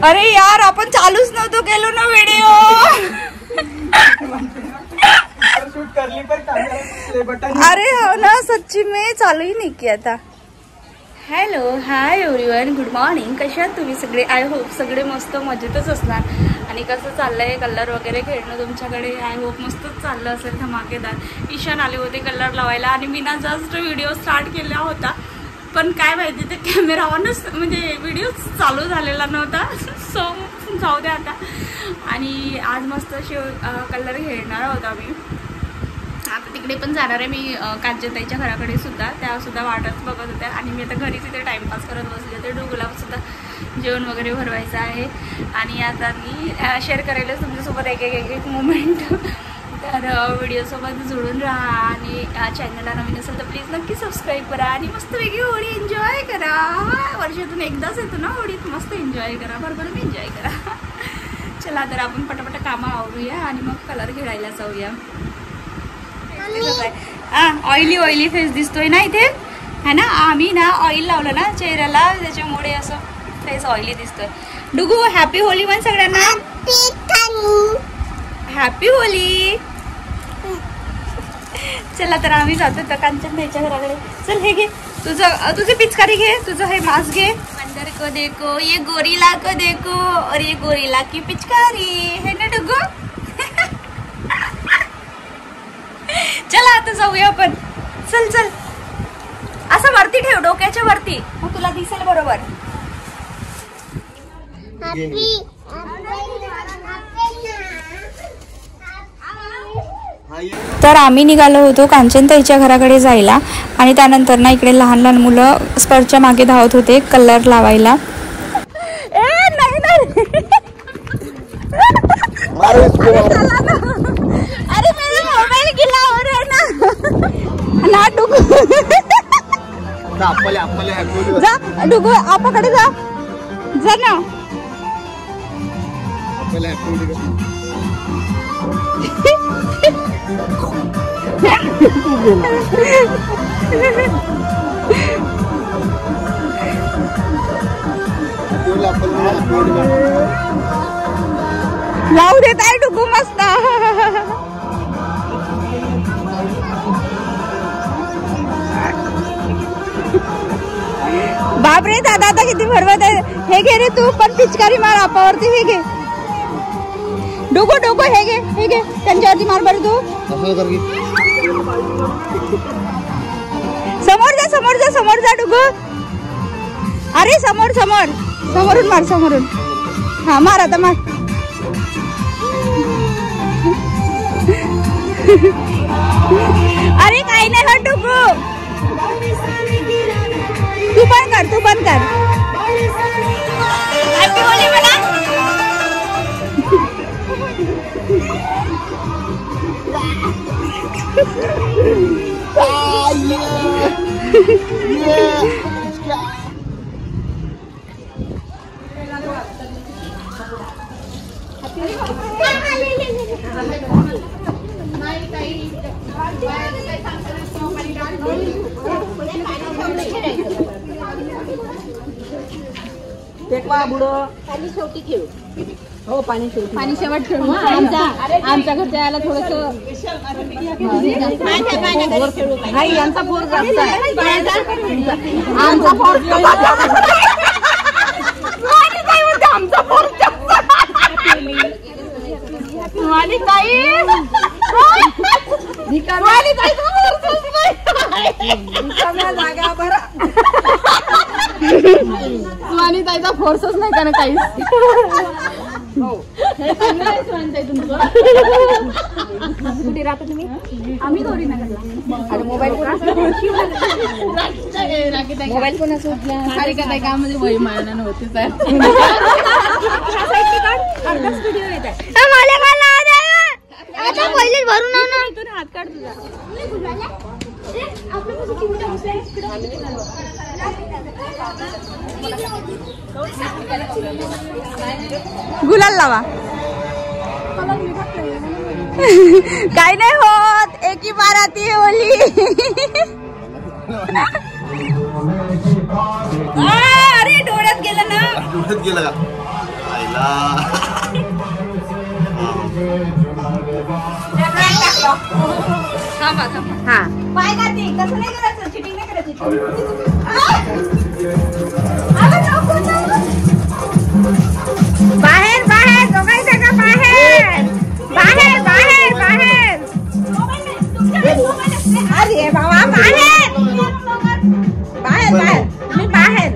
अरे यार आपण चालूच नव्हतो केलो ना व्हिडिओ. अरे हो ना सच्ची में चालू ही नाही किया था. Hello hi everyone, good morning. कशा आहात तुम्ही सगळे? आय होप सगळे मस्त मजेतच असणार. आणि कसं चाललंय कलर वगैरे खेळणं तुमच्याकडे? आय होप मस्तच चाललं असेल धमाकेदार. ईशान आले होते कलर लावायला आणि मी ना जस्ट व्हिडिओ स्टार्ट केला होता, पण काय माहिती ते कॅमेरा ऑनच म्हणजे व्हिडिओ चालू झालेला नव्हता. सो जाऊ द्या आता. आणि आज मस्त कलर खेळणार होता मी. आता तिकडे पण जाणार आहे मी कांचनताईच्या घराकडे सुद्धा. त्यासुद्धा वाटच बघत होत्या आणि मी आता घरी तिथे टाईमपास करत बसले होते. डोगूला सुद्धा जेवण वगैरे भरवायचं आहे. आणि आता मी शेअर करायला तुमच्यासोबत एक मोमेंट. तर व्हिडिओसोबत जोडून राहा आणि चॅनलला नवीन असेल तर प्लीज नक्की सबस्क्राईब करा आणि मस्त वेगळी होळी एन्जॉय करा. वर्षातून एकदाच येतो ना होळीत, मस्त एन्जॉय करा, भरभरून एन्जॉय करा. चला तर आपण पटापट कामं आवरूया आणि मग कलर खेळायला जाऊया. ऑइली फेस दिसतोय ना इथे है ना. आम्ही ना ऑइल लावलं ना चेहऱ्याला, त्याच्यामुळे असं फेस ऑइली दिसतोय. डुगू हॅपी होली म्हण सगळ्यांना. Happy Holy. चला तर आम्ही जातो तर कांचनताईच्या घराकडे. चल हे घे तुझी पिचकारी घे, तुझं हे मास्क घे. अंदर को देखो ये गोरिल्ला को देखो और ये गोरिल्ला की पिचकारी है ना डुगू. चला आता जाऊया आपण. चल चल असं वरती ठेव, डोक्याच्या वरती, मग तुला दिसेल बरोबर. तर आम्ही निघालो होतो कांचनताईच्या घराकडे जायला आणि त्यानंतर ना इकडे लहान लहान मुलं स्कर्टच्या मागे धावत होते कलर लावायला. अरे मेरा मोबाईल गिला हो रहा है ना. ना डुगू जा, डुगू आपाकडे जा जा ना. लावू देत आहे डुगू मस्त. बापरे दादा आता किती भरवत आहे. हे घे रे तू पण पिचकारी मार आपावरती. हे घे डुगू डुगू, हे घे त्यांच्यावरती मार बरं तू. समोर जा डुगू. अरे समोरून मार समोरून. हा मार आता मार. अरे काही नाही हो डुगू, तू पण कर. हॅपी होली म्हणा. पाणी शेवटी खेळू. हो पाणी शेवट खेळू. आमच्या घरच्या याला थोडस यांचा फोर जास्त आहे. आमचा फोर आमचा फोर जागा बरा. आणि ताईचा फोर्सच नाही का ना काहीच. कुठे राहता तुम्ही? आम्ही गौरीनगरला. आणि मोबाईल कोणाचं? सारिकाताई कामध्ये वही मारणार होते सर. पहिले भरून हात काढ तुझा. गुलाल लावा. काय नाही होत, एक ही बार आती है होली. अरे डोळ्यात गेलं ना. डोळ्यात गेलं का? हा पाय गाते कसं नाही करायचं, चिटिंग नाही करायची. बाहेर बाहेर दोघांनी सगळं बाहेर बाहेर बाहेर बाहेर. अरे बाबा बाहेर बाहेर बाहेर मी बाहेर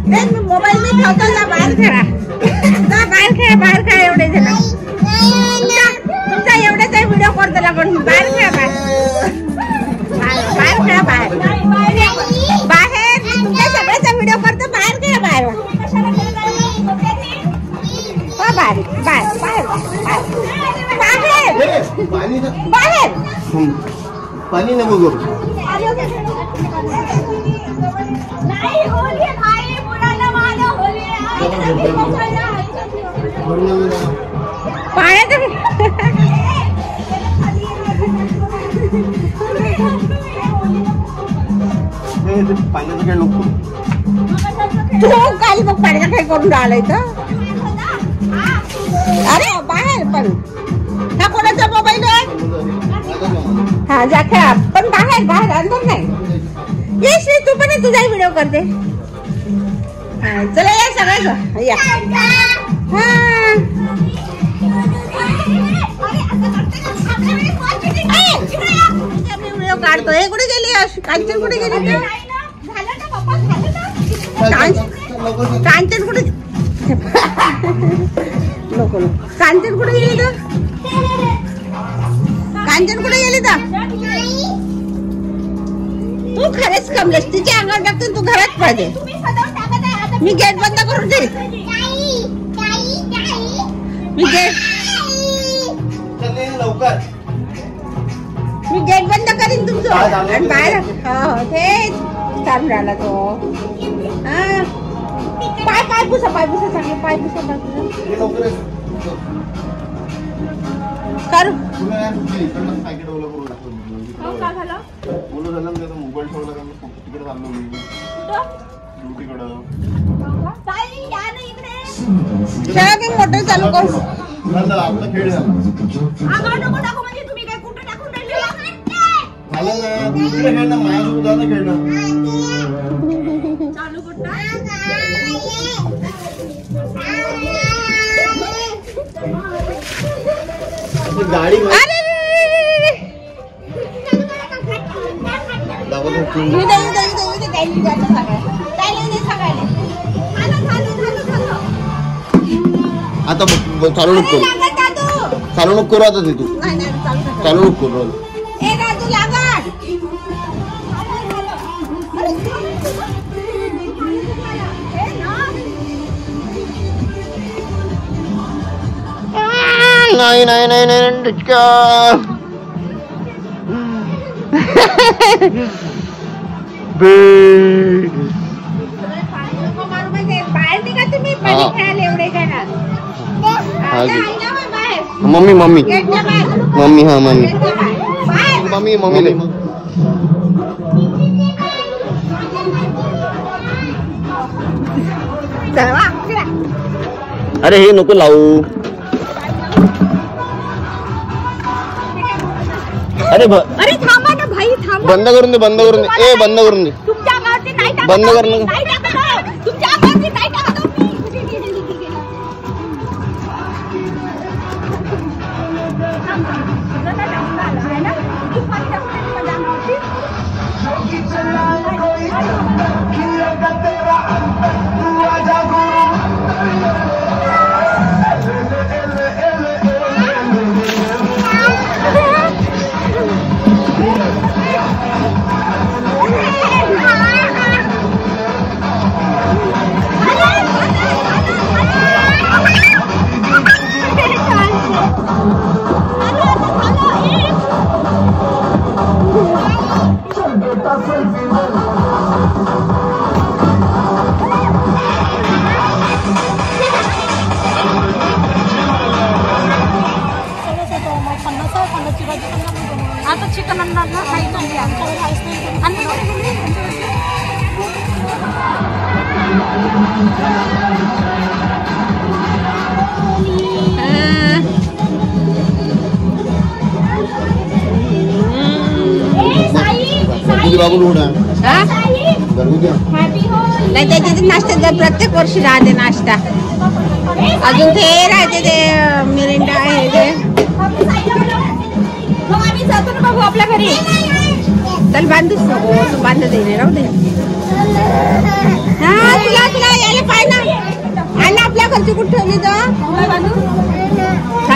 मी मोबाईल मी ठेवतो. जा बाहेर खेळा, जा बाहेर खेळा, बाहेर खेळा. एवढे जण तुमचा एवढ्याचा व्हिडिओ करतो ना, पण बाहेर खेळा, बाहेर खेळा, बाहेर बाहेर तुमच्या सगळ्याचा व्हिडिओ करतो. बाहेर खेळा, बाहेर बाहेर बाहेर बाहेर बाहेर बाहेर पाणी नको करू. पाण्यात पाण्याचं काय नको तू काल मग पाण्याचा काय करून राहिलाय तर. अरे बाहेर पण हा कोणाचा मोबाईल आहे. हा जा खेळा, पण बाहेर बाहेर अंदर नाही. ये श्री तू पण तुझा व्हिडिओ करते. हा चला या सगळं या. हा व्हिडिओ काढतो. हे कुठे गेली कांचन, कुठे गेली कांचन, कुठे नको कांचन कुठे गेली तर, कांचन कुठे गेली तर. तू खरेच कमलेस, तिच्या अंगावर टाकतो तू घरात पाहिजे. मी गेट बंद करून दे. मी गेट बंद करीन तुमचं आणि बाहेर तेच चालून राहिला तो. पाय पुसा चांगलं पाय पुसा कर. मोबाईल मोटर चालू करू. गाडी आता चालू नको करू, चालू नको करू. आता ते तू चालू नको करू. नाही नाही नाही नाही मम्मी मम्मी मम्मी हाँ मम्मी मम्मी मम्मी ले. अरे हे नको लावू. अरे अरे थांबा ना भाई, थांबा. बंद करून दे, बंद करून दे. ए बंद करून दे. तुमच्या गावचे नाही टाकत, बंद कर ना. नाही टाकत, तुमच्या गावचे नाही टाकत. आता चिकन आणणार ना, खायचं आणि गुलाबूल उडा नाही त्याच्यात नाश्ता प्रत्येक वर्षी राहते नाश्ता. अजून ते राहते ते मिरिंडा आहे ते. आम्ही जातो ना बाबू आपल्या घरी. चल बांधूच नको तू बांध दे राहू दे. हा तुला तुला यायला पाहिजे ना. आणि आपल्या घरची कुठे ठेवली तर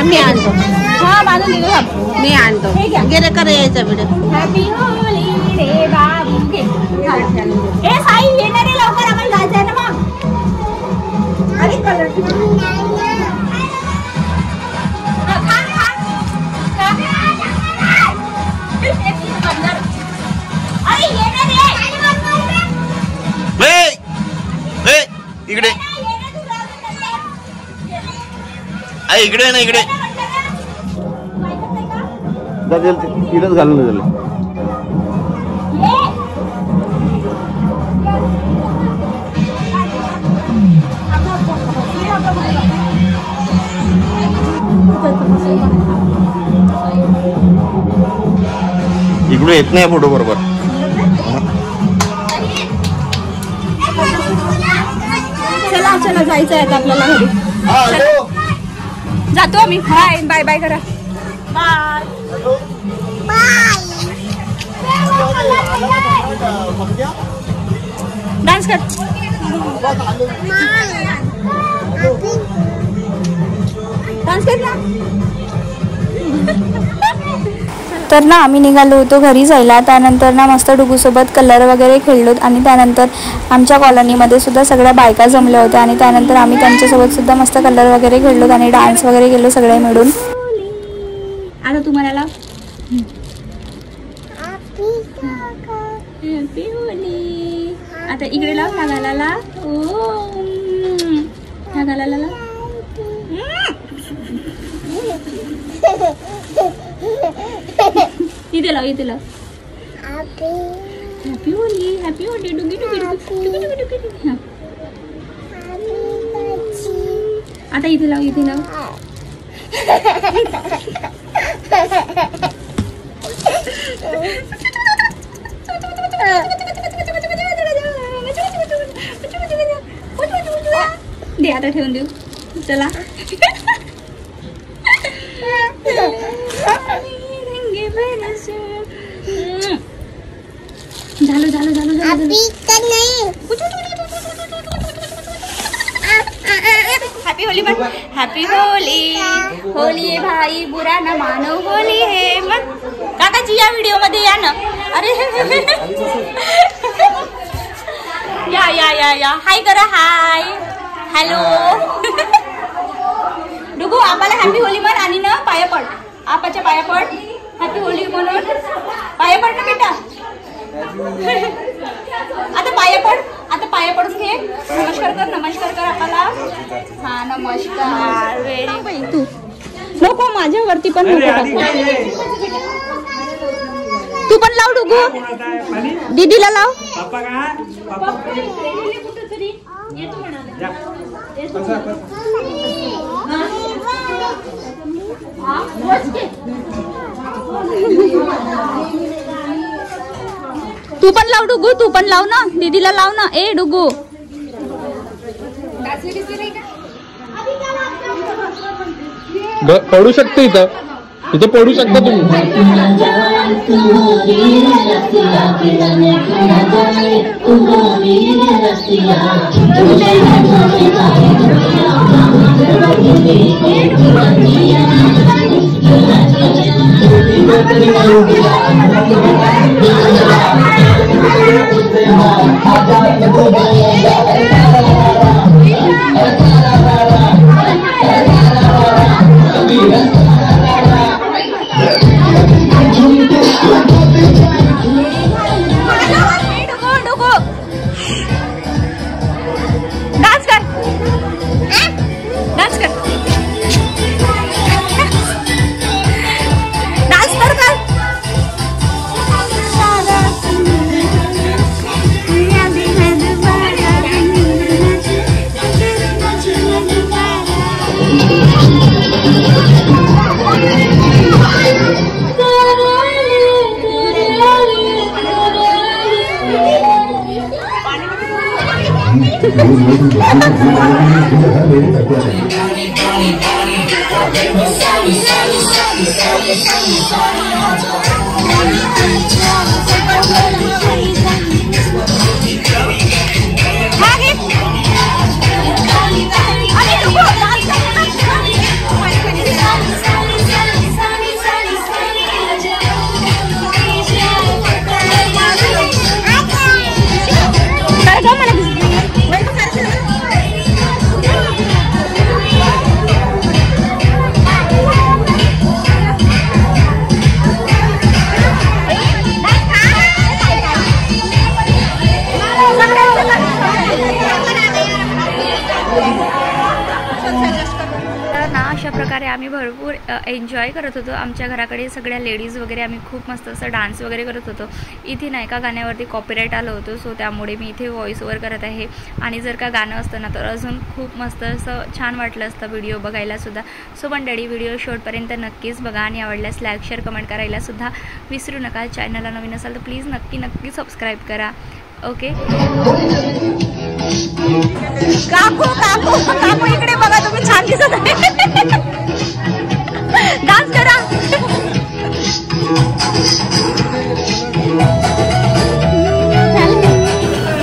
मी आणतो. हा बांधून दिलो मी आणतो. गेले कर यायचा व्हिडिओ. हॅपी होली रे बाबू. ए साई येणार रे लवकर आम्हाला जायचंय ना मग. आणि कलर इकडे इकडे ना इकडे तिथंच घालून झालं. इकडे येत नाही फोटो बरोबर. चला चला जायचं आहे आपल्याला घरी. जातो आम्ही. हाय बाय बाय करा. बाय डान्स कर. डान्स कर ना. तर ना आम्ही निघालो होतो घरी जायला. त्यानंतर ना मस्त डुगूसोबत कलर वगैरे खेळलो आणि त्यानंतर आमच्या कॉलनीमध्ये सुद्धा सगळ्या बायका जमल्या होत्या आणि त्यानंतर आम्ही त्यांच्यासोबत सुद्धा मस्त कलर वगैरे खेळलो आणि डान्स वगैरे केलो सगळे मिळून. आता तुम्हाला हॅपी होली. आता इकडे लाव नागाला. ओ नागाला इथे लाव इथे लाव. Happy Holi happy Holi. डुगी डुगी डुगी डुगी डुगी. आता इथे लाव इथे लाव. दे आता ठेवून देऊ. चला झालो झालो झालो झालो. हॅपी होली मन. Happy Holy. होली है भाई बुरा ना मानो. होली है मन. काकाजी या व्हिडिओ मध्ये या ना. अरे या या या या. हाय करा. Hi hello. डुगू आपाला हॅपी होली मन. आणि ना पाया पड. आपाच्या पाया पड. हॅपी होली म्हणून पाया पड ना बेटा. आता पाया पड. आता पाया पडून घे. नमस्कार कर. नमस्कार कर आपाला. हा नमस्कार. वेरी तू नको माझ्यावरती पण नको. तू पण लाव डुगू. दीदीला लाव. तू पण लाव डुगू. तू पण लाव ना. दीदीला लाव ना. ए डुगू पडू शकते इथं. इथं पडू शकता तुम्ही. तयारी करते अशा प्रकारे आम्ही भरपूर एन्जॉय करत होतो. आमच्या घराकडे सगळ्या लेडीज वगैरे आम्ही खूप मस्त असं डान्स वगैरे करत होतो. इथे नाही का गाण्यावरती कॉपीराईट आलं होतं, सो त्यामुळे मी इथे व्हॉइस ओव्हर करत आहे. आणि जर का गाणं असतं ना तर अजून खूप मस्त असं छान वाटलं असतं व्हिडिओ बघायलासुद्धा. सो मंडळी, व्हिडिओ शेवटपर्यंत नक्कीच बघा आणि आवडल्यास लाईक शेअर कमेंट करायलासुद्धा विसरू नका. चॅनलला नवीन असाल तर प्लीज नक्की सबस्क्राईब करा. ओके. काकू काकू काकू इकडे बघा, तुम्ही छान दिसत आहे. डान्स करा.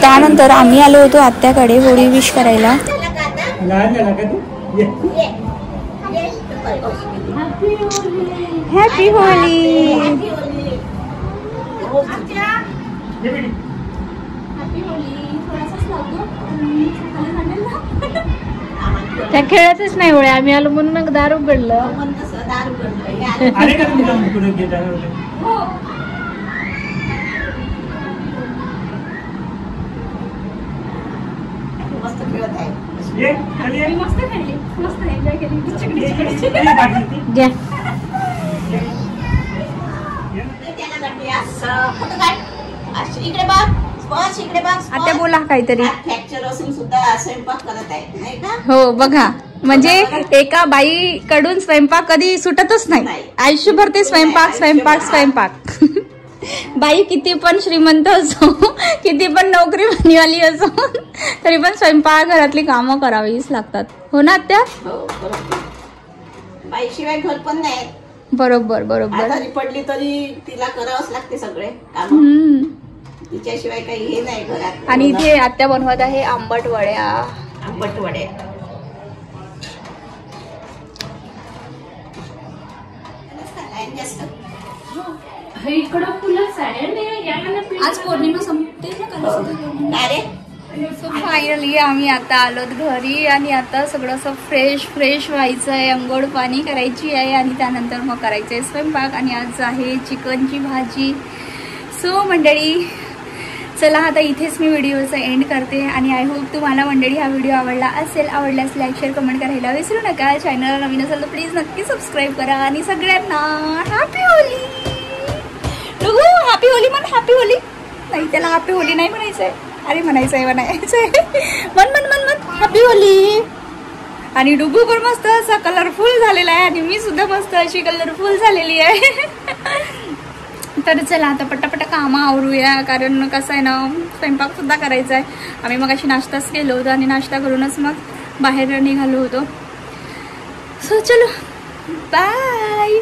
त्यानंतर आम्ही आलो होतो आत्याकडे होळी विश करायला. हॅपी होळी. त्या खेळतच नाही होळे. आम्ही आलो म्हणून मग दार उघडलं. आता बोला काहीतरी. हो बघा, म्हणजे एका बाईकडून स्वयंपाक कधी सुटतच नाही. आयुष्यभर ते स्वयंपाक स्वयंपाक स्वयंपाक. बाई किती पण श्रीमंत असो, किती पण नोकरी वाली असो, तरी पण स्वयंपाक घरातली कामं करावीच लागतात. हो ना आत्या? बाईशिवाय घर पण नाही. बरोबर बरोबर. आजारी पडली तरी तिला करावंच लागते सगळे काम. तिच्याशिवाय काही हे नाही घरात. आणि इथे आत्या बनवत आहे आंबट वड्या. आंबट वड्या. आज पौर्णिमा संपते. फायनली आम्ही आता आलोत घरी आणि आता सगळं असं फ्रेश व्हायचं आहे. अंघोळ पाणी करायची आहे आणि त्यानंतर मग करायचं आहे स्वयंपाक. आणि आज आहे चिकनची भाजी. सो मंडळी, चला आता इथेच मी व्हिडिओचा एंड करते. आणि आय होप तुम्हाला मंडळी हा व्हिडिओ आवडला असेल. आवडल्यास लाईक शेअर कमेंट करायला विसरू नका. चॅनलला नवीन असेल तर प्लीज नक्की सबस्क्राईब करा. आणि सगळ्यांना हॅपी होली. हॅपी होली म्हण. हॅपी होली नाही, त्याला हॅपी होली नाही म्हणायचंय. अरे म्हणायचंय मन मन मन मन हॅपी होली. आणि डुगू पण मस्त असा कलरफुल झालेला आहे आणि मी सुद्धा मस्त अशी कलरफुल झालेली आहे. तर चला आता पटापटा कामं आवरूया, कारण कसं आहे ना, स्वयंपाक सुद्धा करायचा आहे. आम्ही मग अशी नाश्ताच केलो होतो आणि नाश्ता करूनच मग बाहेर निघालो होतो. सो चलो बाय.